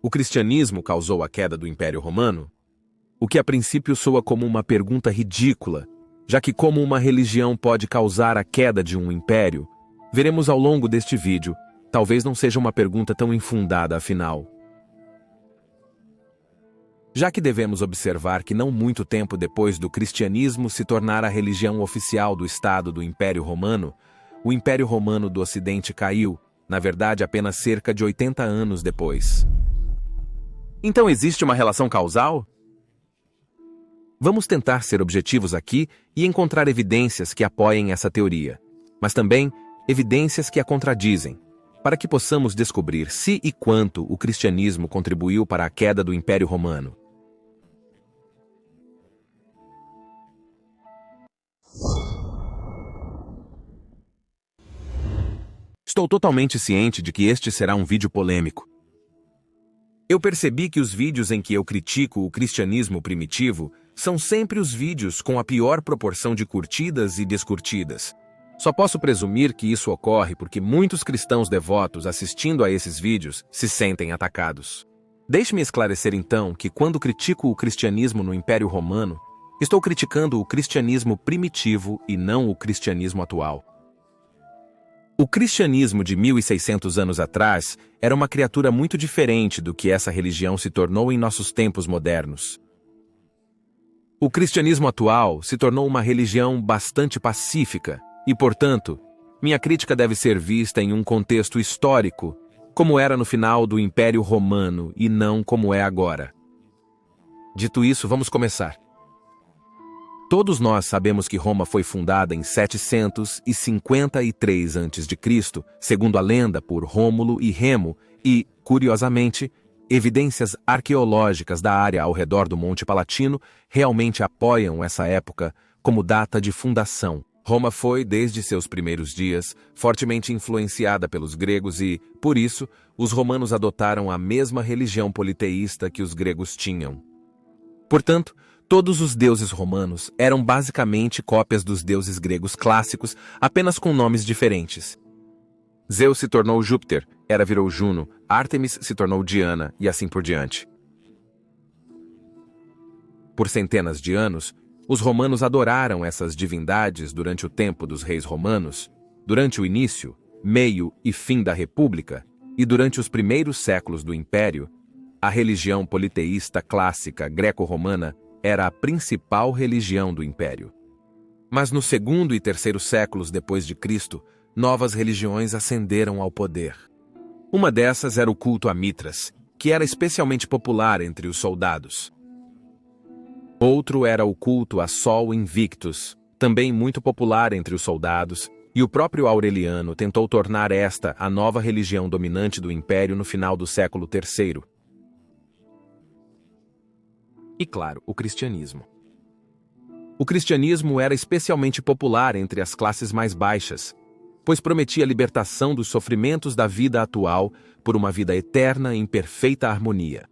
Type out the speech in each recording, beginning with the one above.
O cristianismo causou a queda do Império Romano? O que a princípio soa como uma pergunta ridícula, já que como uma religião pode causar a queda de um império, veremos ao longo deste vídeo, talvez não seja uma pergunta tão infundada afinal. Já que devemos observar que não muito tempo depois do cristianismo se tornar a religião oficial do Estado do Império Romano, o Império Romano do Ocidente caiu, na verdade apenas cerca de 80 anos depois. Então existe uma relação causal? Vamos tentar ser objetivos aqui e encontrar evidências que apoiem essa teoria, mas também evidências que a contradizem, para que possamos descobrir se e quanto o cristianismo contribuiu para a queda do Império Romano. Estou totalmente ciente de que este será um vídeo polêmico. Eu percebi que os vídeos em que eu critico o cristianismo primitivo são sempre os vídeos com a pior proporção de curtidas e descurtidas. Só posso presumir que isso ocorre porque muitos cristãos devotos assistindo a esses vídeos se sentem atacados. Deixe-me esclarecer então que quando critico o cristianismo no Império Romano, estou criticando o cristianismo primitivo e não o cristianismo atual. O cristianismo de 1600 anos atrás era uma criatura muito diferente do que essa religião se tornou em nossos tempos modernos. O cristianismo atual se tornou uma religião bastante pacífica e, portanto, minha crítica deve ser vista em um contexto histórico, como era no final do Império Romano e não como é agora. Dito isso, vamos começar. Todos nós sabemos que Roma foi fundada em 753 a.C., segundo a lenda, por Rômulo e Remo, e, curiosamente, evidências arqueológicas da área ao redor do Monte Palatino realmente apoiam essa época como data de fundação. Roma foi, desde seus primeiros dias, fortemente influenciada pelos gregos e, por isso, os romanos adotaram a mesma religião politeísta que os gregos tinham. Portanto, todos os deuses romanos eram basicamente cópias dos deuses gregos clássicos, apenas com nomes diferentes. Zeus se tornou Júpiter, Hera virou Juno, Ártemis se tornou Diana e assim por diante. Por centenas de anos, os romanos adoraram essas divindades durante o tempo dos reis romanos, durante o início, meio e fim da República e durante os primeiros séculos do Império. A religião politeísta clássica greco-romana era a principal religião do Império. Mas no segundo e terceiro séculos depois de Cristo, novas religiões ascenderam ao poder. Uma dessas era o culto a Mitras, que era especialmente popular entre os soldados. Outro era o culto a Sol Invictus, também muito popular entre os soldados, e o próprio Aureliano tentou tornar esta a nova religião dominante do Império no final do século III. E claro, o cristianismo. O cristianismo era especialmente popular entre as classes mais baixas, pois prometia a libertação dos sofrimentos da vida atual por uma vida eterna em perfeita harmonia.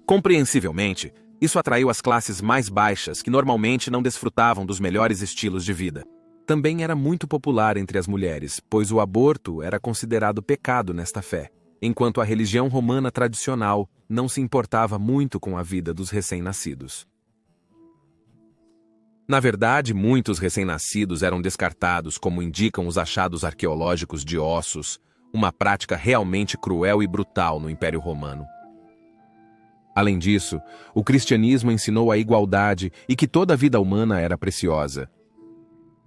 Compreensivelmente, isso atraiu as classes mais baixas que normalmente não desfrutavam dos melhores estilos de vida. Também era muito popular entre as mulheres, pois o aborto era considerado pecado nesta fé, enquanto a religião romana tradicional não se importava muito com a vida dos recém-nascidos. Na verdade, muitos recém-nascidos eram descartados, como indicam os achados arqueológicos de ossos, uma prática realmente cruel e brutal no Império Romano. Além disso, o cristianismo ensinou a igualdade e que toda a vida humana era preciosa.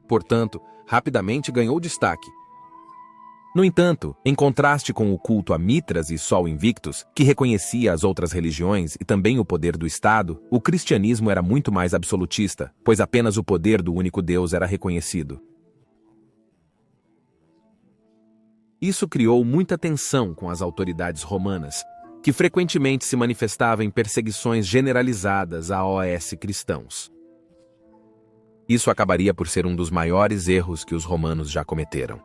Portanto, rapidamente ganhou destaque. No entanto, em contraste com o culto a Mitras e Sol Invictus, que reconhecia as outras religiões e também o poder do Estado, o cristianismo era muito mais absolutista, pois apenas o poder do único Deus era reconhecido. Isso criou muita tensão com as autoridades romanas, que frequentemente se manifestavam em perseguições generalizadas a cristãos. Isso acabaria por ser um dos maiores erros que os romanos já cometeram.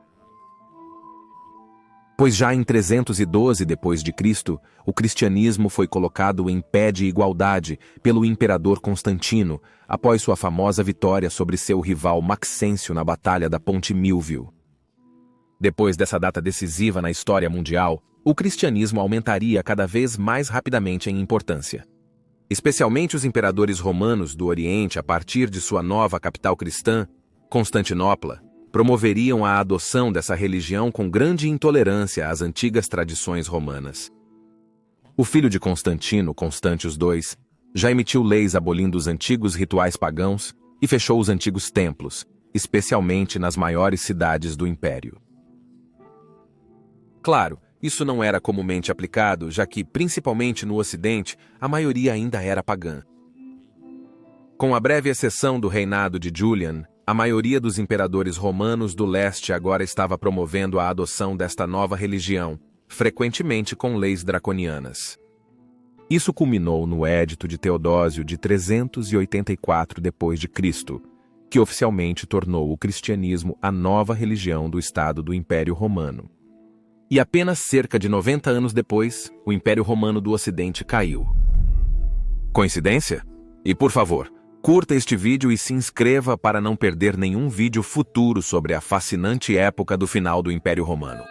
Pois já em 312 d.C., o cristianismo foi colocado em pé de igualdade pelo imperador Constantino, após sua famosa vitória sobre seu rival Maxêncio na Batalha da Ponte Milvio. Depois dessa data decisiva na história mundial, o cristianismo aumentaria cada vez mais rapidamente em importância. Especialmente os imperadores romanos do Oriente, a partir de sua nova capital cristã, Constantinopla, promoveriam a adoção dessa religião com grande intolerância às antigas tradições romanas. O filho de Constantino, Constântius II, já emitiu leis abolindo os antigos rituais pagãos e fechou os antigos templos, especialmente nas maiores cidades do império. Claro, isso não era comumente aplicado, já que, principalmente no Ocidente, a maioria ainda era pagã. Com a breve exceção do reinado de Julian, a maioria dos imperadores romanos do leste agora estava promovendo a adoção desta nova religião, frequentemente com leis draconianas. Isso culminou no Edito de Teodósio de 384 d.C., que oficialmente tornou o cristianismo a nova religião do Estado do Império Romano. E apenas cerca de 90 anos depois, o Império Romano do Ocidente caiu. Coincidência? E por favor, curta este vídeo e se inscreva para não perder nenhum vídeo futuro sobre a fascinante época do final do Império Romano.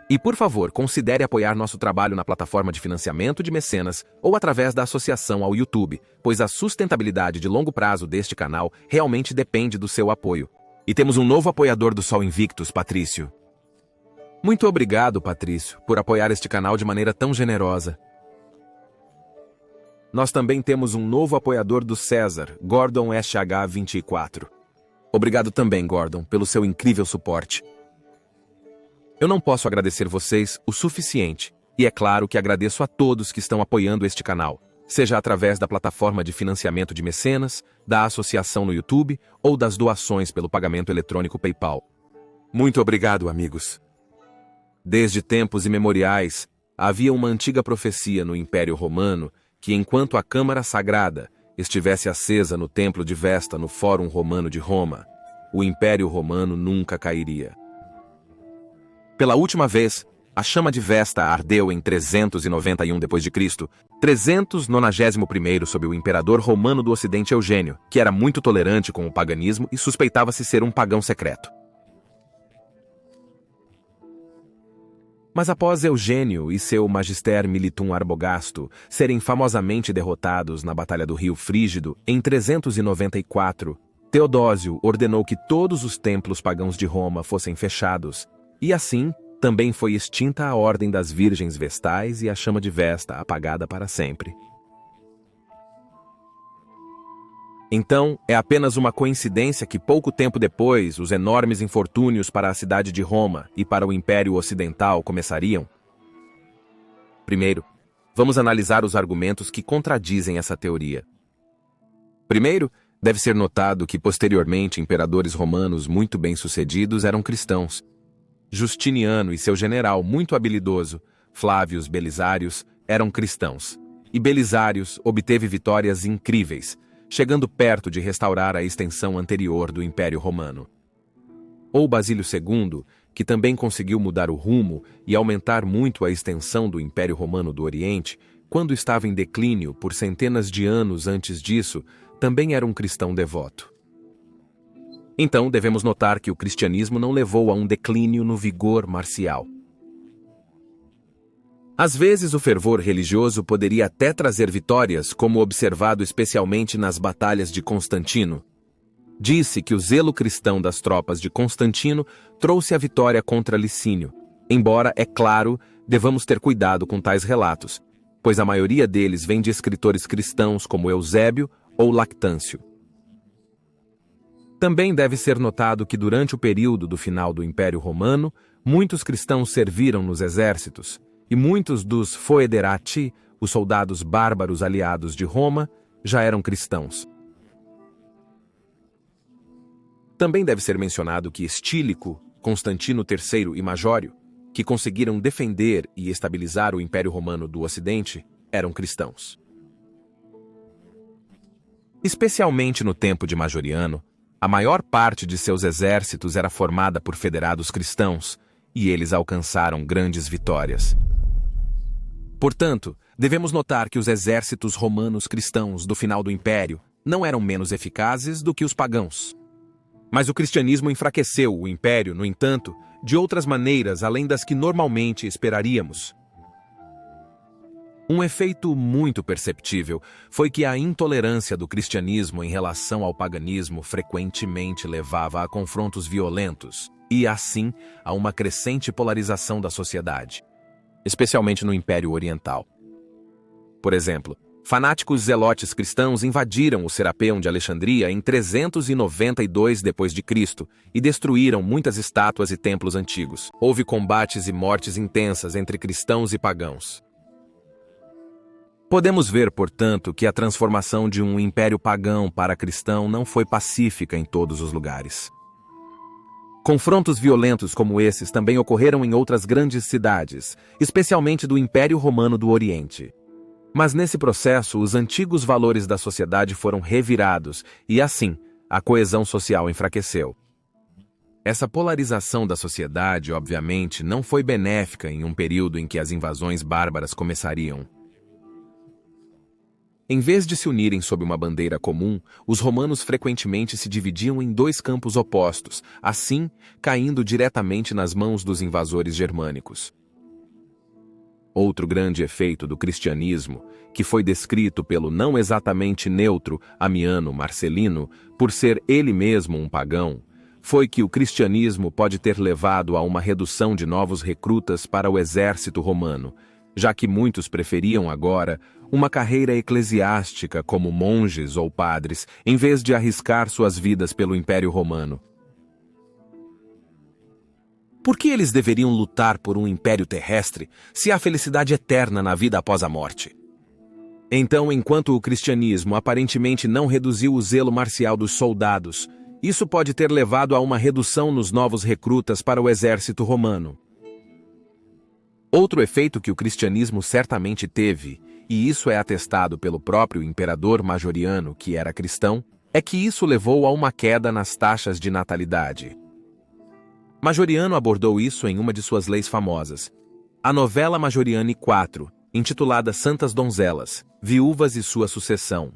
E por favor, considere apoiar nosso trabalho na plataforma de financiamento de mecenas ou através da associação ao YouTube, pois a sustentabilidade de longo prazo deste canal realmente depende do seu apoio. E temos um novo apoiador do Sol Invictus, Patrício. Muito obrigado, Patrício, por apoiar este canal de maneira tão generosa. Nós também temos um novo apoiador do César, Gordon SH24. Obrigado também, Gordon, pelo seu incrível suporte. Eu não posso agradecer vocês o suficiente, e é claro que agradeço a todos que estão apoiando este canal, seja através da plataforma de financiamento de mecenas, da associação no YouTube ou das doações pelo pagamento eletrônico PayPal. Muito obrigado, amigos. Desde tempos imemoriais, havia uma antiga profecia no Império Romano que, enquanto a Câmara Sagrada estivesse acesa no Templo de Vesta no Fórum Romano de Roma, o Império Romano nunca cairia. Pela última vez, a chama de Vesta ardeu em 391 d.C., 391º sob o imperador romano do Ocidente Eugênio, que era muito tolerante com o paganismo e suspeitava-se ser um pagão secreto. Mas após Eugênio e seu magister Militum Arbogasto serem famosamente derrotados na Batalha do Rio Frígido em 394, Teodósio ordenou que todos os templos pagãos de Roma fossem fechados, e assim também foi extinta a Ordem das Virgens Vestais e a chama de Vesta apagada para sempre. Então, é apenas uma coincidência que pouco tempo depois os enormes infortúnios para a cidade de Roma e para o Império Ocidental começariam? Primeiro, vamos analisar os argumentos que contradizem essa teoria. Primeiro, deve ser notado que posteriormente imperadores romanos muito bem-sucedidos eram cristãos. Justiniano e seu general muito habilidoso, Flávios Belisários, eram cristãos. E Belisários obteve vitórias incríveis, chegando perto de restaurar a extensão anterior do Império Romano. Ou Basílio II, que também conseguiu mudar o rumo e aumentar muito a extensão do Império Romano do Oriente, quando estava em declínio por centenas de anos antes disso, também era um cristão devoto. Então, devemos notar que o cristianismo não levou a um declínio no vigor marcial. Às vezes, o fervor religioso poderia até trazer vitórias, como observado especialmente nas batalhas de Constantino. Disse que o zelo cristão das tropas de Constantino trouxe a vitória contra Licínio, embora, é claro, devamos ter cuidado com tais relatos, pois a maioria deles vem de escritores cristãos como Eusébio ou Lactâncio. Também deve ser notado que durante o período do final do Império Romano, muitos cristãos serviram nos exércitos, e muitos dos foederati, os soldados bárbaros aliados de Roma, já eram cristãos. Também deve ser mencionado que Estílico, Constantino III e Magório, que conseguiram defender e estabilizar o Império Romano do Ocidente, eram cristãos. Especialmente no tempo de Majoriano, a maior parte de seus exércitos era formada por federados cristãos, e eles alcançaram grandes vitórias. Portanto, devemos notar que os exércitos romanos cristãos do final do Império não eram menos eficazes do que os pagãos. Mas o cristianismo enfraqueceu o Império, no entanto, de outras maneiras além das que normalmente esperaríamos. Um efeito muito perceptível foi que a intolerância do cristianismo em relação ao paganismo frequentemente levava a confrontos violentos e, assim, a uma crescente polarização da sociedade, especialmente no Império Oriental. Por exemplo, fanáticos zelotes cristãos invadiram o Serapeion de Alexandria em 392 d.C. e destruíram muitas estátuas e templos antigos. Houve combates e mortes intensas entre cristãos e pagãos. Podemos ver, portanto, que a transformação de um império pagão para cristão não foi pacífica em todos os lugares. Confrontos violentos como esses também ocorreram em outras grandes cidades, especialmente do Império Romano do Oriente. Mas nesse processo, os antigos valores da sociedade foram revirados e, assim, a coesão social enfraqueceu. Essa polarização da sociedade, obviamente, não foi benéfica em um período em que as invasões bárbaras começariam. Em vez de se unirem sob uma bandeira comum, os romanos frequentemente se dividiam em dois campos opostos, assim, caindo diretamente nas mãos dos invasores germânicos. Outro grande efeito do cristianismo, que foi descrito pelo não exatamente neutro Amiano Marcelino, por ser ele mesmo um pagão, foi que o cristianismo pode ter levado a uma redução de novos recrutas para o exército romano, já que muitos preferiam agora uma carreira eclesiástica como monges ou padres, em vez de arriscar suas vidas pelo Império Romano. Por que eles deveriam lutar por um império terrestre se há felicidade eterna na vida após a morte? Então, enquanto o cristianismo aparentemente não reduziu o zelo marcial dos soldados, isso pode ter levado a uma redução nos novos recrutas para o exército romano. Outro efeito que o cristianismo certamente teve, e isso é atestado pelo próprio imperador Majoriano, que era cristão, é que isso levou a uma queda nas taxas de natalidade. Majoriano abordou isso em uma de suas leis famosas, a Novella Majoriani IV, intitulada Santas Donzelas, Viúvas e Sua Sucessão.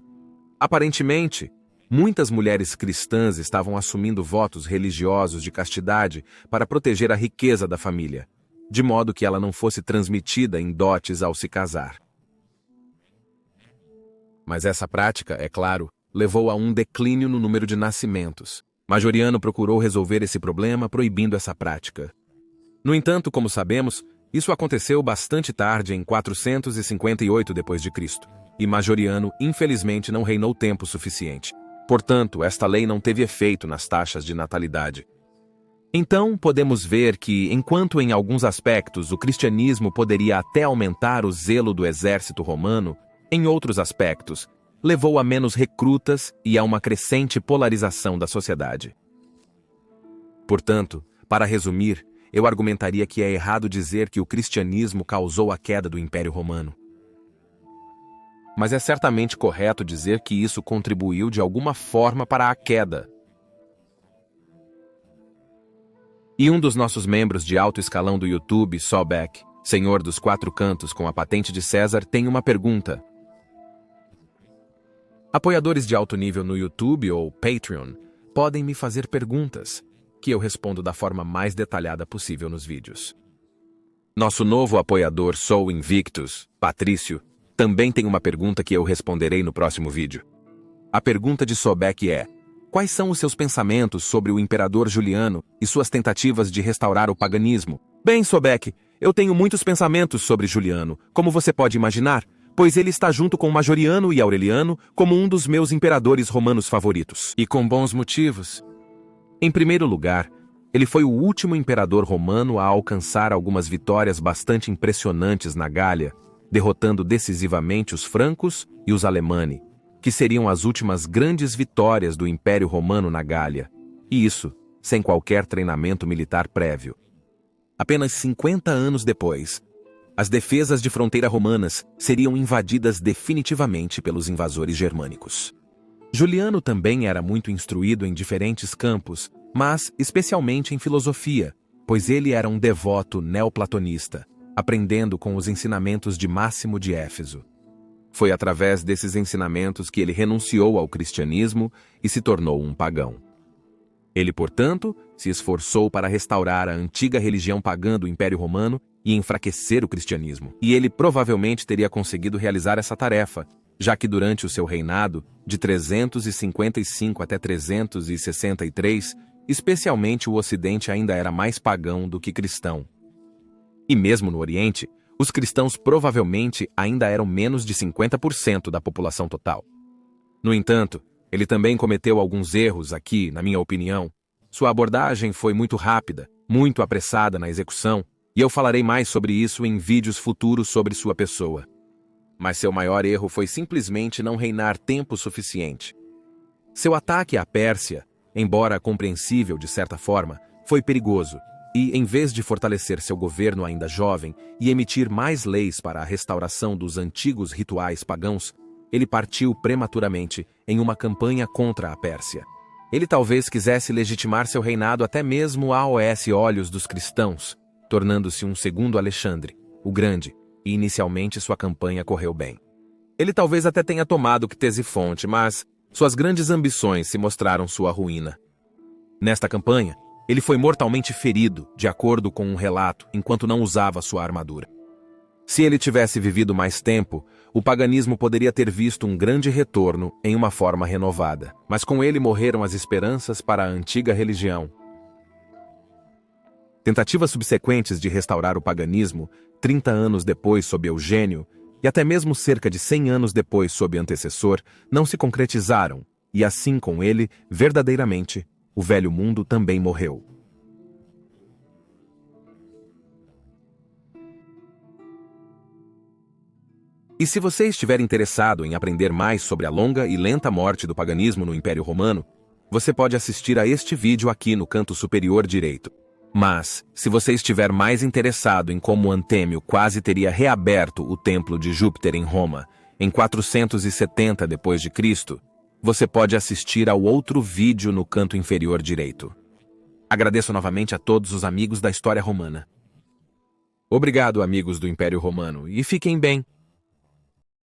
Aparentemente, muitas mulheres cristãs estavam assumindo votos religiosos de castidade para proteger a riqueza da família, de modo que ela não fosse transmitida em dotes ao se casar. Mas essa prática, é claro, levou a um declínio no número de nascimentos. Majoriano procurou resolver esse problema proibindo essa prática. No entanto, como sabemos, isso aconteceu bastante tarde, em 458 d.C., e Majoriano, infelizmente, não reinou tempo suficiente. Portanto, esta lei não teve efeito nas taxas de natalidade. Então, podemos ver que, enquanto em alguns aspectos o cristianismo poderia até aumentar o zelo do exército romano, em outros aspectos, levou a menos recrutas e a uma crescente polarização da sociedade. Portanto, para resumir, eu argumentaria que é errado dizer que o cristianismo causou a queda do Império Romano. Mas é certamente correto dizer que isso contribuiu de alguma forma para a queda. E um dos nossos membros de alto escalão do YouTube, Sobek, senhor dos quatro cantos com a patente de César, tem uma pergunta. Apoiadores de alto nível no YouTube ou Patreon podem me fazer perguntas, que eu respondo da forma mais detalhada possível nos vídeos. Nosso novo apoiador Sou Invictus, Patrício, também tem uma pergunta que eu responderei no próximo vídeo. A pergunta de Sobek é: quais são os seus pensamentos sobre o imperador Juliano e suas tentativas de restaurar o paganismo? Bem, Sobek, eu tenho muitos pensamentos sobre Juliano, como você pode imaginar, pois ele está junto com Majoriano e Aureliano como um dos meus imperadores romanos favoritos. E com bons motivos. Em primeiro lugar, ele foi o último imperador romano a alcançar algumas vitórias bastante impressionantes na Gália, derrotando decisivamente os francos e os Alemanni, que seriam as últimas grandes vitórias do Império Romano na Gália, e isso sem qualquer treinamento militar prévio. Apenas 50 anos depois, as defesas de fronteira romanas seriam invadidas definitivamente pelos invasores germânicos. Juliano também era muito instruído em diferentes campos, mas especialmente em filosofia, pois ele era um devoto neoplatonista, aprendendo com os ensinamentos de Máximo de Éfeso. Foi através desses ensinamentos que ele renunciou ao cristianismo e se tornou um pagão. Ele, portanto, se esforçou para restaurar a antiga religião pagã do Império Romano e enfraquecer o cristianismo. E ele provavelmente teria conseguido realizar essa tarefa, já que durante o seu reinado, de 355 até 363, especialmente o Ocidente ainda era mais pagão do que cristão. E mesmo no Oriente, os cristãos provavelmente ainda eram menos de 50% da população total. No entanto, ele também cometeu alguns erros aqui, na minha opinião. Sua abordagem foi muito rápida, muito apressada na execução, e eu falarei mais sobre isso em vídeos futuros sobre sua pessoa. Mas seu maior erro foi simplesmente não reinar tempo suficiente. Seu ataque à Pérsia, embora compreensível de certa forma, foi perigoso, e, em vez de fortalecer seu governo ainda jovem e emitir mais leis para a restauração dos antigos rituais pagãos, ele partiu prematuramente em uma campanha contra a Pérsia. Ele talvez quisesse legitimar seu reinado até mesmo aos olhos dos cristãos, tornando-se um segundo Alexandre, o Grande, e inicialmente sua campanha correu bem. Ele talvez até tenha tomado Ctesifonte, mas suas grandes ambições se mostraram sua ruína. Nesta campanha, ele foi mortalmente ferido, de acordo com um relato, enquanto não usava sua armadura. Se ele tivesse vivido mais tempo, o paganismo poderia ter visto um grande retorno em uma forma renovada. Mas com ele morreram as esperanças para a antiga religião. Tentativas subsequentes de restaurar o paganismo, 30 anos depois sob Eugênio, e até mesmo cerca de 100 anos depois sob antecessor, não se concretizaram, e assim com ele, verdadeiramente, o velho mundo também morreu. E se você estiver interessado em aprender mais sobre a longa e lenta morte do paganismo no Império Romano, você pode assistir a este vídeo aqui no canto superior direito. Mas, se você estiver mais interessado em como Antêmio quase teria reaberto o templo de Júpiter em Roma, em 470 d.C., você pode assistir ao outro vídeo no canto inferior direito. Agradeço novamente a todos os amigos da história romana. Obrigado, amigos do Império Romano, e fiquem bem.